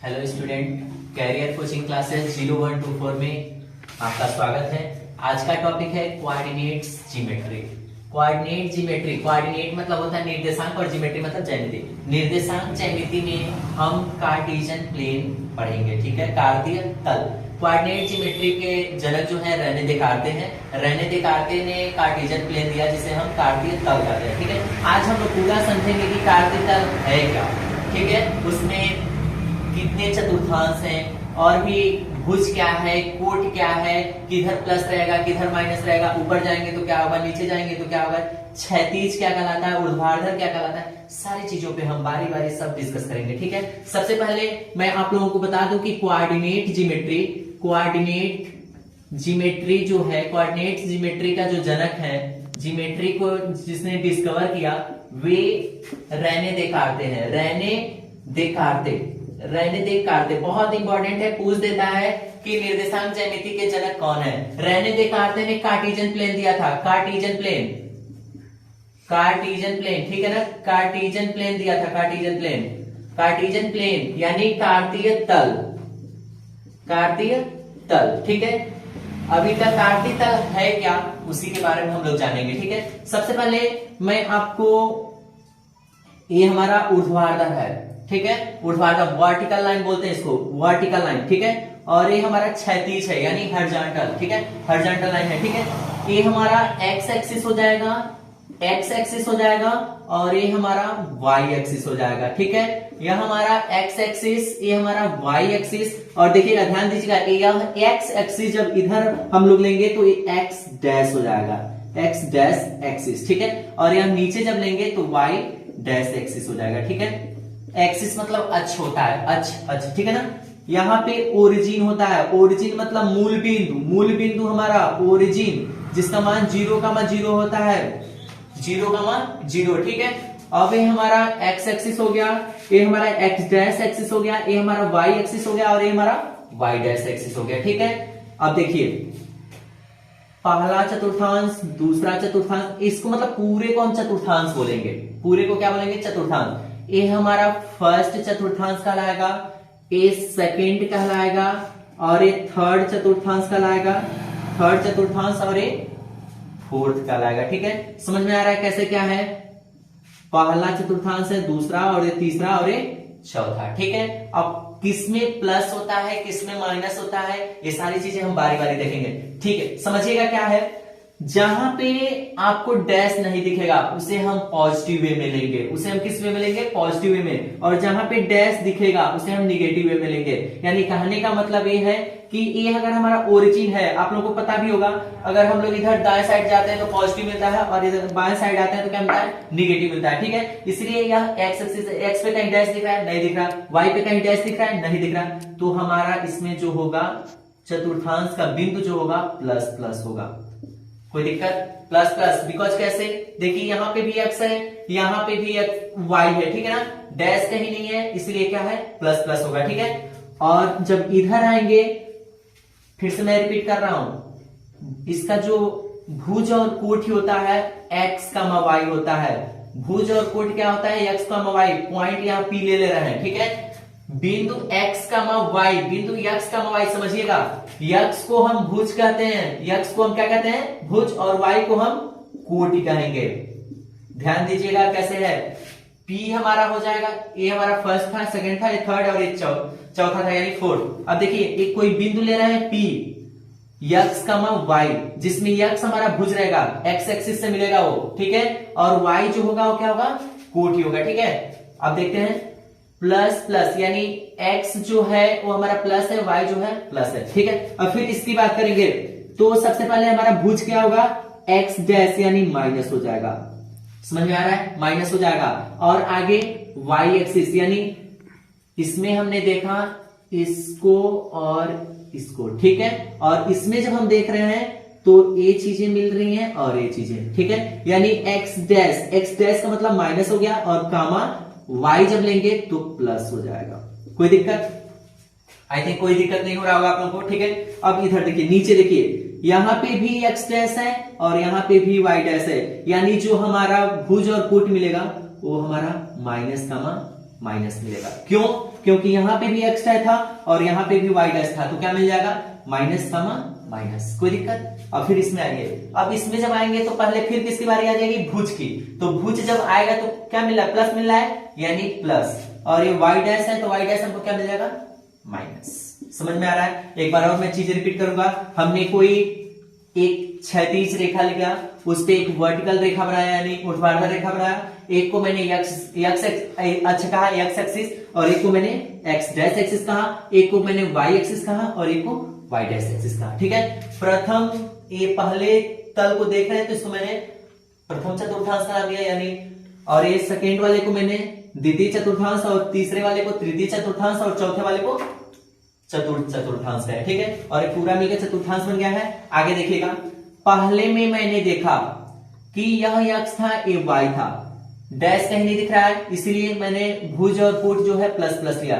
Hello student, career coaching classes 0124 में आपका स्वागत है। आज का टॉपिक है कोऑर्डिनेट्स ज्योमेट्री। कोऑर्डिनेट मतलब होता है निर्देशांक और ज्योमेट्री मतलब ज्यामिति। निर्देशांक ज्यामिति में हम कार्टेशियन प्लेन पढ़ेंगे, ठीक है, कार्तीय तल। कोऑर्डिनेट ज्योमेट्री के जनक जो है रेने देकार्ते हैं। रेने देकार्ते ने कार्टेशियन प्लेन दिया जिसे हम कार्तीय तल कहते हैं, ठीक है। आज हम लोग पूरा समझेंगे कि कार्तीय तल है क्या, ठीक है, उसमें कितने चतुर्थांश हैं और भी भुज क्या है, कोट क्या है, किधर प्लस रहेगा किधर माइनस रहेगा, ऊपर जाएंगे तो क्या होगा, नीचे जाएंगे तो क्या होगा, क्षैतिज क्या कहलाता है, ऊर्ध्वाधर क्या कहलाता है, सारी चीजों पे हम बारी बारी सब डिस्कस करेंगे, ठीक है। सबसे पहले मैं आप लोगों को बता दूं कि कोऑर्डिनेट ज्योमेट्री जो है, कोऑर्डिनेट ज्योमेट्री का जो जनक है, ज्योमेट्री को जिसने डिस्कवर किया वे रेने देकार्ते हैं। रेने देकार्ते बहुत इंपॉर्टेंट है, पूछ देता है कि निर्देशांक ज्यामिति के जनक कौन है। रेने देकार्ते ने कार्टेशियन प्लेन दिया था, कार्टेशियन प्लेन, ठीक है ना, कार्टेशियन प्लेन दिया था, कार्टेशियन प्लेन यानी कार्तीय तल, ठीक है। अभी तक कार्तीय तल है क्या, उसी के बारे में हम लोग जानेंगे, ठीक है। सबसे पहले मैं आपको, ये हमारा ऊर्ध्वाधर है, ठीक है, ऊर्ध्वाधर वर्टिकल लाइन बोलते हैं इसको, वर्टिकल लाइन, ठीक है। और ये हमारा क्षैतिज है यानी हॉरिजॉन्टल, ठीक है, हॉरिजॉन्टल लाइन है, ठीक है। ये हमारा एक्स एक्सिस हो जाएगा और ये हमारा वाई एक्सिस हो जाएगा, ठीक है। यह हमारा एक्स एक्सिस, ये हमारा वाई एक्सिस, और देखिएगा ध्यान दीजिएगा, यह एक्स एक्सिस जब इधर हम लोग लेंगे तो ये एक्स डैश हो जाएगा, एक्स डैश एक्सिस, ठीक है। और यह नीचे जब लेंगे तो वाई डैश एक्सिस हो जाएगा, ठीक है। एक्सिस मतलब अक्ष होता है, अक्ष, ठीक है ना। यहाँ पे ओरिजिन होता है, ओरिजिन मतलब मूल बिंदु हमारा ओरिजिन, जिसका मान 0,0 होता है, 0,0, ठीक है। अब ये हमारा एक्स एक्सिस हो गया, ये हमारा एक्स डैश एक्सिस हो गया, ये हमारा वाई एक्सिस हो गया और ये हमारा वाई डैश एक्सिस हो गया, ठीक है। अब देखिए पहला चतुर्थांश, दूसरा चतुर्थांश, इसको मतलब पूरे को हम चतुर्थांश बोलेंगे, पूरे को क्या बोलेंगे, चतुर्थांश। ये हमारा फर्स्ट चतुर्थांश कहलाएगा, ये सेकंड कहलाएगा और ये थर्ड चतुर्थांश कहलाएगा, थर्ड चतुर्थांश, और ये फोर्थ कहलाएगा, ठीक है। समझ में आ रहा है कैसे क्या है, पहला चतुर्थांश है, दूसरा और ये तीसरा और ये चौथा, ठीक है। अब किसमें प्लस होता है, किसमें माइनस होता है, ये सारी चीजें हम बारी बारी देखेंगे, ठीक है। समझिएगा क्या है, जहां पे आपको डैश नहीं दिखेगा उसे हम पॉजिटिव वे में लेंगे, उसे हम किस वे में लेंगे, पॉजिटिव वे में। और जहां पे डैश दिखेगा उसे हम निगेटिव वे में लेंगे। यानी कहने का मतलब ये है कि ये अगर हमारा ओरिजिन है, आप लोगों को पता भी होगा, अगर हम लोग इधर दाएं साइड जाते हैं तो पॉजिटिव मिलता है और इधर बाएं साइड आते हैं तो क्या मिलता है, निगेटिव मिलता है, ठीक है। इसलिए यह एक्स एक्सिस, एक्स पे कहीं डैश दिख रहा है, नहीं दिख रहा, वाई पे कहीं डैश दिख रहा है, नहीं दिख रहा, तो हमारा इसमें जो होगा चतुर्थांश का बिंदु जो होगा प्लस प्लस होगा। कोई दिक्कत, प्लस प्लस, बिकॉज कैसे, देखिए यहाँ पे भी एक्स है, यहाँ पे भी वाई है, ठीक है ना, डैश कहीं नहीं है, इसलिए क्या है, प्लस प्लस होगा, ठीक है। और जब इधर आएंगे, फिर से मैं रिपीट कर रहा हूं, इसका जो भुज और कोटि होता है एक्स का वाई होता है, भुज और कोटि क्या होता है, एक्स का वाई, पॉइंट यहाँ पी ले रहे हैं, ठीक है। बिंदु x का वाई, बिंदु x का वाई, समझिएगा, x को हम भुज कहते हैं, x को हम क्या कहते हैं, भुज, और y को हम कोटि कहेंगे। ध्यान दीजिएगा कैसे है, P हमारा हो जाएगा, ये हमारा फर्स्ट था, सेकंड था, ये थर्ड और ये चौथा था यानी फोर्थ। अब देखिए एक कोई बिंदु ले रहे हैं P, x का y, जिसमें x हमारा भुज रहेगा, x एक्सिस से मिलेगा वो, ठीक है, और y जो होगा वो क्या होगा, कोटि होगा, ठीक है। अब देखते हैं प्लस प्लस, यानी x जो है वो हमारा प्लस है, y जो है प्लस है, ठीक है। अब फिर इसकी बात करेंगे तो सबसे पहले हमारा भुज क्या होगा, x डैश यानी माइनस हो जाएगा, समझ में आ रहा है, माइनस हो जाएगा। और आगे y एक्सिस, यानी इसमें हमने देखा इसको और इसको, ठीक है, और इसमें जब हम देख रहे हैं तो ये चीजें मिल रही हैं और ये चीजें, ठीक है, यानी x डैश का मतलब माइनस हो गया, और कामा y जब लेंगे तो प्लस हो जाएगा। कोई दिक्कत, आई थिंक कोई दिक्कत नहीं हो रहा होगा आप लोगों को, ठीक है। अब इधर देखिए, नीचे देखिए, यहाँ पे भी x डैश है और यहाँ पे भी y डैश है, यानी जो हमारा भुज और कोटि मिलेगा वो हमारा माइनस कामा माइनस मिलेगा। क्यों? क्योंकि यहां पे भी x था और यहां पे भी y डैश था, तो क्या मिल जाएगा? Minus comma minus. कोई दिक्कत? अब फिर इसमें आएंगे। अब इसमें जब आएंगे तो पहले फिर किसकी बारी आ जाएगी? भुज की। तो भुज जब आएगा तो क्या मिल रहा है? प्लस मिल रहा है, यानी प्लस। और ये y डैश है तो y डैश हमको क्या मिल जाएगा? माइनस। समझ में आ रहा है? एक बार और मैं चीजें रिपीट करूंगा। हमने कोई एक क्षैतिज रेखा लिखा, उस पे एक वर्टिकल रेखा बनाया यानी ऊर्ध्वाधर रेखा बनाया, एक को मैंने अच्छा कहा x एक्सिस, और एक को मैंने x डैश एक्सिस कहा, एक को मैंने y एक्सिस कहा और एक को y डैश एक्सिस कहा। ठीक है, प्रथम ये पहले तल को देख रहे हैं तो इसको मैंने प्रथम चतुर्थांश का नाम दिया यानी, और ये सेकेंड वाले को मैंने द्वितीय चतुर्थांश, और तीसरे वाले को तृतीय चतुर्थांश, और चौथे वाले को चतुर्थ चतुर्थांश है। ठीक है, और एक पूरा मिलकर चतुर्थांश बन गया है। आगे देखिएगा, पहले में मैंने देखा कि यह x था, ये y था, डैश कहीं नहीं दिख रहा है, इसलिए मैंने भुज और पुट जो है प्लस प्लस लिया।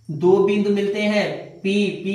दो बिंदु मिलते हैं, p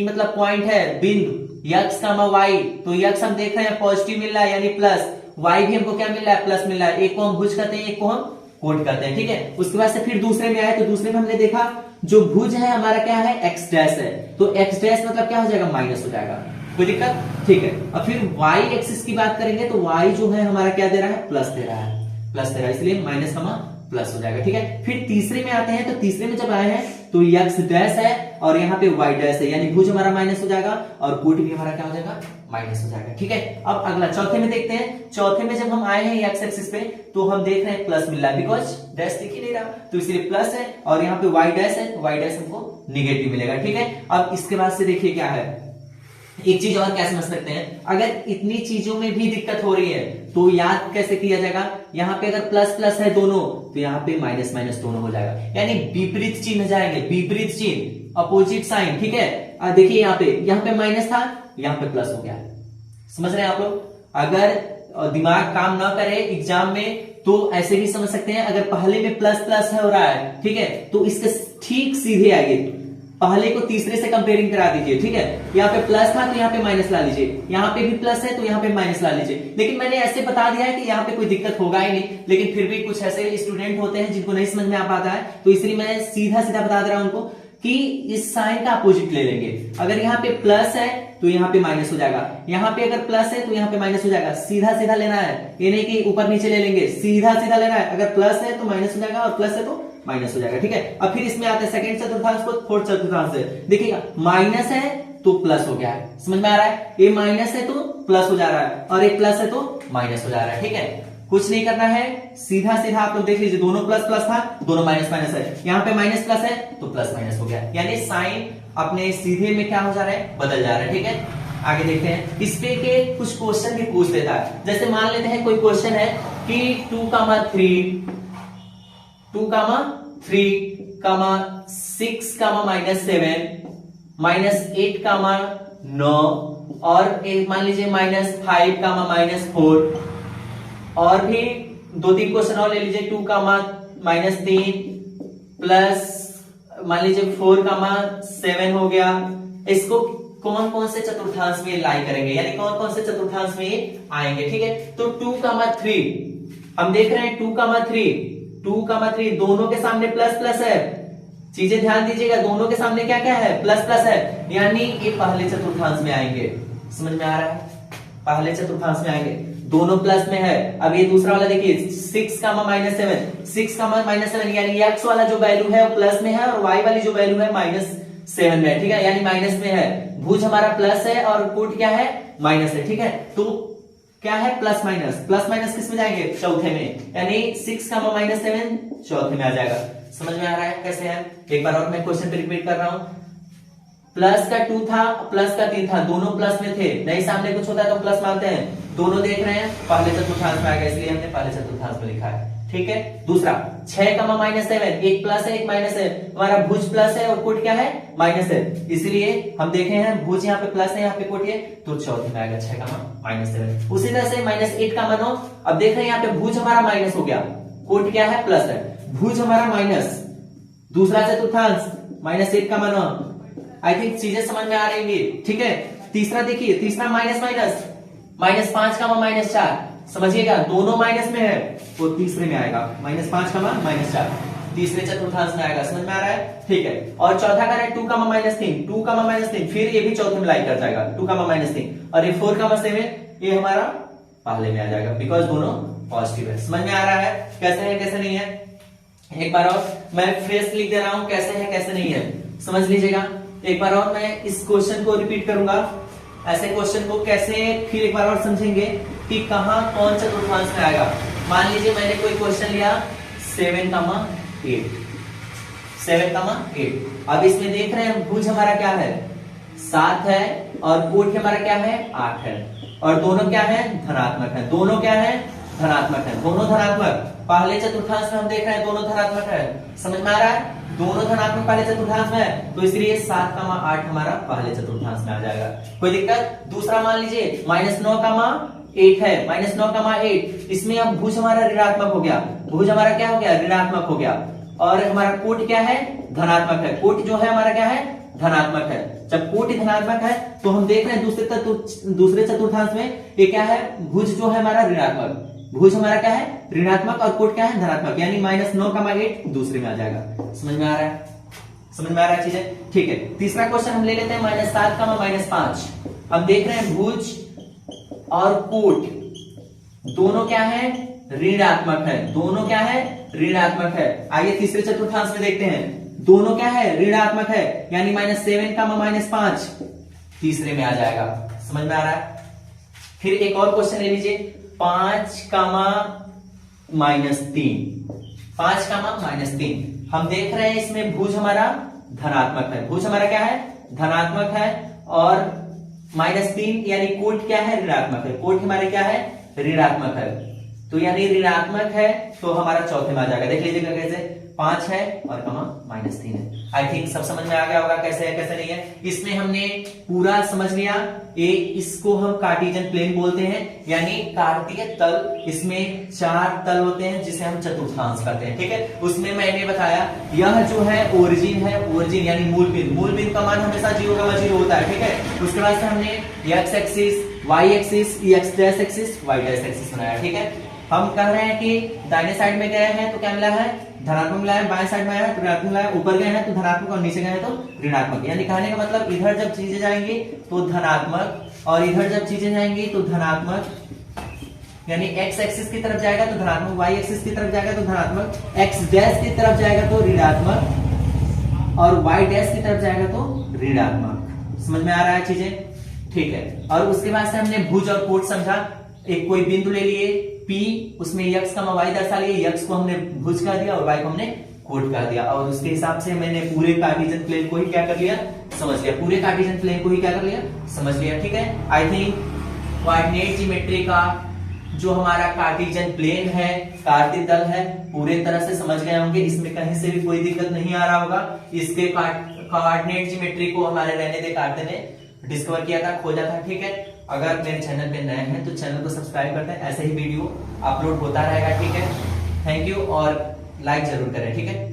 मतलब पॉइंट है, बिंदु x कामा y, तो x हम देख रहे हैं पॉजिटिव मिल रहा है यानी प्लस, y भी हमको क्या मिल रहा है? प्लस मिल रहा है। एक को हम भुज कहते हैं, एक को हम पुट कहते हैं। ठीक है, उसके बाद से फिर दूसरे में आए तो दूसरे में हमने देखा जो भुज है हमारा क्या है? x डैश है, तो x डैश मतलब क्या हो जाएगा? माइनस हो जाएगा। कोई दिक्कत? ठीक है, अब फिर y एक्सिस की बात करेंगे तो y जो है हमारा क्या दे रहा है? प्लस दे रहा है, प्लस दे रहा है, इसलिए माइनस कमा प्लस हो जाएगा। ठीक है, फिर तीसरे में आते हैं तो तीसरे में जब आए हैं तो x डैश है और यहाँ पे y डैश है, यानी भुज हमारा माइनस हो जाएगा और पुट भी हमारा क्या हो जाएगा? माइनस हो जाएगा। ठीक है, अब अगला चौथे में देखते हैं। चौथे में जब हम आए हैं x एक्सिस पे तो हम देख रहे हैं प्लस मिल रहा है, बिकॉज डैश दिख ही नहीं रहा, तो इसलिए प्लस है, और यहाँ पे y डैश है, y डैश हमको निगेटिव मिलेगा। ठीक है, अब इसके बाद से देखिए क्या है, एक चीज और क्या समझ सकते हैं, अगर इतनी चीजों में भी दिक्कत हो रही है तो याद कैसे किया जाएगा? यहाँ पे अगर प्लस प्लस है दोनों तो यहाँ पे माइनस माइनस दोनों हो जाएगा, यानी विपरीत चिन्ह जाएंगे, विपरीत चिन्ह, अपोजिट साइन। ठीक है, देखिए यहाँ पे माइनस था, यहाँ पे प्लस हो गया। समझ रहे हैं आप लोग? अगर दिमाग काम ना करे एग्जाम में तो ऐसे भी समझ सकते हैं, अगर पहले में प्लस प्लस है हो रहा है, ठीक है, तो इसके ठीक सीधे आएंगे, पहले को तीसरे से कंपेयरिंग करा दीजिए। ठीक है, यहाँ पे प्लस था तो यहाँ पे माइनस ला लीजिए, यहाँ पे भी प्लस है तो यहाँ पे माइनस ला लीजिए। लेकिन मैंने ऐसे बता दिया है कि यहाँ पे कोई दिक्कत होगा ही नहीं, लेकिन फिर भी कुछ ऐसे स्टूडेंट होते हैं जिनको नहीं समझ में आ पाता है, तो इसलिए मैं सीधा सीधा बता दे रहा हूं उनको कि इस साइन का अपोजिट ले लेंगे। अगर यहाँ पे प्लस है तो यहाँ पे माइनस हो जाएगा, यहाँ पे अगर प्लस है तो यहाँ पे माइनस हो जाएगा। सीधा सीधा लेना है, ये नहीं कि ऊपर नीचे ले लेंगे, सीधा सीधा लेना है। अगर प्लस है तो माइनस हो जाएगा और प्लस है तो माइनस हो जाएगा। ठीक है, अब फिर इसमें आते हैं सेकंड चतुर्थांश को फोर्थ चतुर्थांश से। देखिएगा, माइनस है तो प्लस हो गया है, समझ में आ रहा है? ये माइनस है तो प्लस हो जा रहा है और एक प्लस है तो माइनस हो जा रहा है। ठीक है, कुछ नहीं करना है, सीधा सीधा आप लोग देख लीजिए, दोनों प्लस प्लस था, दोनों माइनस माइनस है, यहाँ पे माइनस प्लस है तो प्लस माइनस हो गया, यानी साइन अपने सीधे में क्या हो जा रहा है? बदल जा रहा है। ठीक है, आगे देखते हैं, इस पे के कुछ क्वेश्चन भी पूछ लेता है। जैसे मान लेते हैं कोई क्वेश्चन है कि 2,3, 6, -7, -8, 9 और मान लीजिए -5, -4 और भी 2-3 क्वेश्चन और ले लीजिए। 2, -3 प्लस मान लीजिए 4, 7 हो गया। इसको कौन कौन से चतुर्थांश में लाई करेंगे, यानी कौन कौन से चतुर्थांश में आएंगे? ठीक है, तो 2, 3 हम देख रहे हैं, 2, 3 दोनों के सामने प्लस प्लस है। चीजें ध्यान दीजिएगा, दोनों के सामने क्या क्या है? प्लस प्लस है, यानी ये पहले चतुर्थांश में आएंगे। समझ में आ रहा है? पहले चतुर्थांश में आएंगे, दोनों प्लस में है। अब ये दूसरा वाला देखिए, 6, -7, 6, -7 यानी x वाला जो वैल्यू है वो प्लस में है और y वाली जो वैल्यू है -7 में। ठीक है, यानी माइनस में है। भुज हमारा प्लस है और पुट क्या है? माइनस है। ठीक है, तो क्या है? प्लस माइनस किस में जाएंगे? चौथे में, यानी 6, -7 चौथे में आ जाएगा। समझ में आ रहा है कैसे है? एक बार और मैं क्वेश्चन पे रिपीट कर रहा हूं। प्लस का 2 था, प्लस का 3 था, दोनों प्लस में थे, नहीं सामने कुछ होता है तो प्लस मानते हैं। दोनों देख रहे हैं, पहले चतुर्थांश में आ गया, इसलिए हमने पहले चतुर्थांश में लिखा है। ठीक है, दूसरा 6, -7, एक प्लस है एक माइनस है, हमारा भुज प्लस है और पुट क्या है? माइनस है, इसलिए हम देखे हैं भुज यहाँ पे प्लस है, यहाँ पे पुट है, तो चौथे में आएगा 6, -7। उसी तरह से -8, 9। अब देख रहे हैं यहाँ पे भुज हमारा माइनस हो गया, पुट क्या है? प्लस है, भुज हमारा माइनस, दूसरा चतुर्थांश -8, 9। आई थिंक चीजें समझ में आ रही होंगी। ठीक है, तीसरा देखिए, तीसरा -5, -4। समझिएगा, दोनों माइनस में है, वो तीसरे में आएगा, -5, -4। तीसरे चतुर्थांश में आएगा। समझ में आ रहा है? ठीक है। और चौथा का है 2 का माइनस 3, 2 का माइनस 3, फिर ये भी चौथे में लाई कर जाएगा 2 का माइनस 3, और ये 4 का 7, ये हमारा पहले में आ जाएगा बिकॉज दोनों पॉजिटिव है। समझ में आ रहा है कैसे है कैसे नहीं है? एक बार और मैं फ्रेश लिख दे रहा हूं, कैसे है कैसे नहीं है समझ लीजिएगा। एक बार और मैं इस क्वेश्चन को रिपीट करूंगा, ऐसे क्वेश्चन को कैसे फिर एक बार और समझेंगे कि कहां कौन चतुर्थांश में आएगा। मान लीजिए मैंने कोई क्वेश्चन लिया 7,8, 7,8। अब इसमें देख रहे हैं भुज हमारा क्या है 7 है और कोट हमारा क्या है 8 है, और दोनों क्या है धनात्मक है, दोनों क्या है धनात्मक है, दोनों धनात्मक। पहले चतुर्थांश में हम देख रहे हैं दोनों धनात्मक है। समझ में आ रहा है? दोनों धनात्मक पहले चतुर्थांश में है, तो इसलिए 7,8 हमारा पहले चतुर्थांश में आ जाएगा। कोई दिक्कत? दूसरा मान लीजिए -9,8 है, -9,8, इसमें अब भुज हमारा ऋणात्मक हो गया, भुज हमारा क्या हो गया ऋणात्मक हो गया, और हमारा कोट क्या है धनात्मक है, कोट जो है हमारा क्या है धनात्मक है। जब कोट धनात्मक है तो हम देख रहे हैं दूसरे चतुर्थांश में ये क्या है भुज जो है हमारा ऋणात्मक, भुज हमारा क्या है ऋणात्मक और कोट क्या है धनात्मक, यानी -9,8 दूसरे में आ जाएगा। समझ में आ रहा है? समझ में आ रहा है चीजें? ठीक है। तीसरा क्वेश्चन हम ले लेते हैं -7, -5। हम देख रहे हैं भुज और कोट दोनों क्या है ऋणात्मक है, दोनों क्या है ऋणात्मक है। आइए तीसरे चतुर्थांश में देखते हैं, दोनों क्या है ऋणात्मक है, यानी -7, -5 तीसरे में आ जाएगा। समझ में आ रहा है? फिर एक और क्वेश्चन ले लीजिए 5, -3, 5, -3। हम देख रहे हैं इसमें भुज हमारा धनात्मक है, भुज हमारा क्या है धनात्मक है, और -3 यानी कोट क्या है ऋणात्मक है, कोट हमारे क्या है ऋणात्मक है, तो यानी ऋणात्मक है तो हमारा चौथे में आ जाएगा। देख लीजिएगा कैसे 5 है और -3 है। आई थिंक सब समझ में आ गया होगा कैसे है कैसे नहीं है। इसमें हमने पूरा समझ लिया। इसको हम कार्टेशियन प्लेन बोलते हैं, यानी कार्तीय तल। इसमें 4 तल होते हैं जिसे हम चतुर्थांश कहते हैं। ठीक है, उसमें मैंने बताया यह जो है ओरिजिन है, ओरिजिन यानी मूल बिंदु, मूल बिंदु का मान हमेशा 0 होता है। ठीक है, उसके बाद से हमने X axis, Y axis, X dash axis, Y dash axis बनाया। ठीक है, हम कह रहे हैं कि दाहिने साइड में गए हैं तो क्या मिला है धनात्मक मिला है, बाएं साइड में आया है तो ऋणात्मक मिला है, ऊपर गए हैं तो धनात्मक और नीचे गए हैं तो ऋणात्मक। यानी कहने का मतलब इधर जब चीजें जाएंगी तो धनात्मक, और इधर जब चीजें जाएंगी तो धनात्मक, यानी एक्स एक्सिस की तरफ जाएगा तो धनात्मक, वाई एक्सिस की तरफ जाएगा तो धनात्मक, एक्स डैश की तरफ जाएगा तो ऋणात्मक, और वाई डैश की तरफ जाएगा तो ऋणात्मक। समझ में आ रहा है चीजें? ठीक है, और उसके बाद से हमने भुज और कोट समझा। एक कोई बिंदु ले लिए P, उसमें x, y दर्शा लिए, x को हमने भुज कह दिया और y को हमने कोट कह दिया, और उसके हिसाब से मैंने पूरे कार्टेशियन प्लेन को ही क्या कर लिया समझ लिया, पूरे कार्टेशियन प्लेन को ही क्या कर लिया समझ लिया। ठीक है, आई थिंक कोऑर्डिनेट ज्योमेट्री का जो हमारा कार्टेशियन प्लेन है, कार्तीय तल है, पूरे तरह से समझ गए होंगे। इसमें कहीं से भी कोई दिक्कत नहीं आ रहा होगा। इसके कोऑर्डिनेट ज्योमेट्री को हमारे रहने देकार्ते ने डिस्कवर किया था, खोजा था। ठीक है, अगर मेरे चैनल पे नए हैं तो चैनल को सब्सक्राइब करते हैं, ऐसे ही वीडियो अपलोड होता रहेगा। ठीक है, थैंक यू, और लाइक जरूर करें। ठीक है।